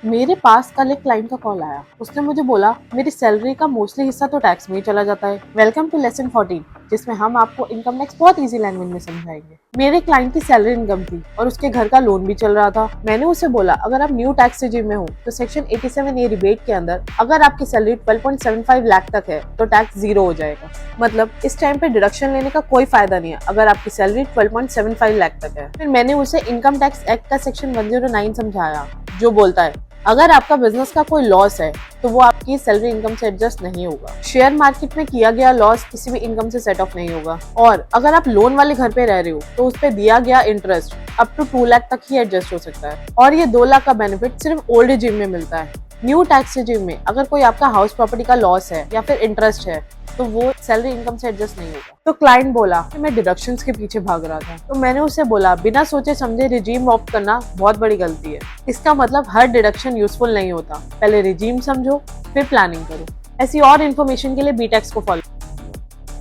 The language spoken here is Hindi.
मेरे पास कल एक क्लाइंट का कॉल आया। उसने मुझे बोला मेरी सैलरी का मोस्टली हिस्सा तो टैक्स में ही चला जाता है। वेलकम टू लेसन 14, जिसमें हम आपको इनकम टैक्स बहुत इजी लैंग्वेज में समझाएंगे। मेरे क्लाइंट की सैलरी इनकम थी और उसके घर का लोन भी चल रहा था। मैंने उसे बोला अगर आप न्यू टैक्स रेजिम में हो तो सेक्शन 87A रिबेट के अंदर अगर आपकी सैलरी 12.75 लाख तक है तो टैक्स 0 हो जाएगा। मतलब इस टाइम पे डिडक्शन लेने का कोई फायदा नहीं है अगर आपकी सैलरी 12.75 लाख तक है। फिर मैंने उसे इनकम टैक्स एक्ट का सेक्शन 109 समझाया, जो बोलता है अगर आपका बिजनेस का कोई लॉस है तो वो आपकी सैलरी इनकम से एडजस्ट नहीं होगा। शेयर मार्केट में किया गया लॉस किसी भी इनकम से सेट ऑफ नहीं होगा। और अगर आप लोन वाले घर पे रह रहे हो तो उस पे दिया गया इंटरेस्ट अप टू 2 लाख तक ही एडजस्ट हो सकता है और ये 2 लाख का बेनिफिट सिर्फ ओल्ड रेजिम में मिलता है। न्यू टैक्स रेजिम में अगर कोई आपका हाउस प्रॉपर्टी का लॉस है या फिर इंटरेस्ट है तो वो सैलरी इनकम से एडजस्ट नहीं होगा। तो क्लाइंट बोला कि मैं डिडक्शंस के पीछे भाग रहा था। तो मैंने उसे बोला बिना सोचे समझे रिजीम ऑप्ट करना बहुत बड़ी गलती है। इसका मतलब हर डिडक्शन यूजफुल नहीं होता। पहले रिजीम समझो फिर प्लानिंग करो। ऐसी और इन्फॉर्मेशन के लिए बीटेक्स को फॉलो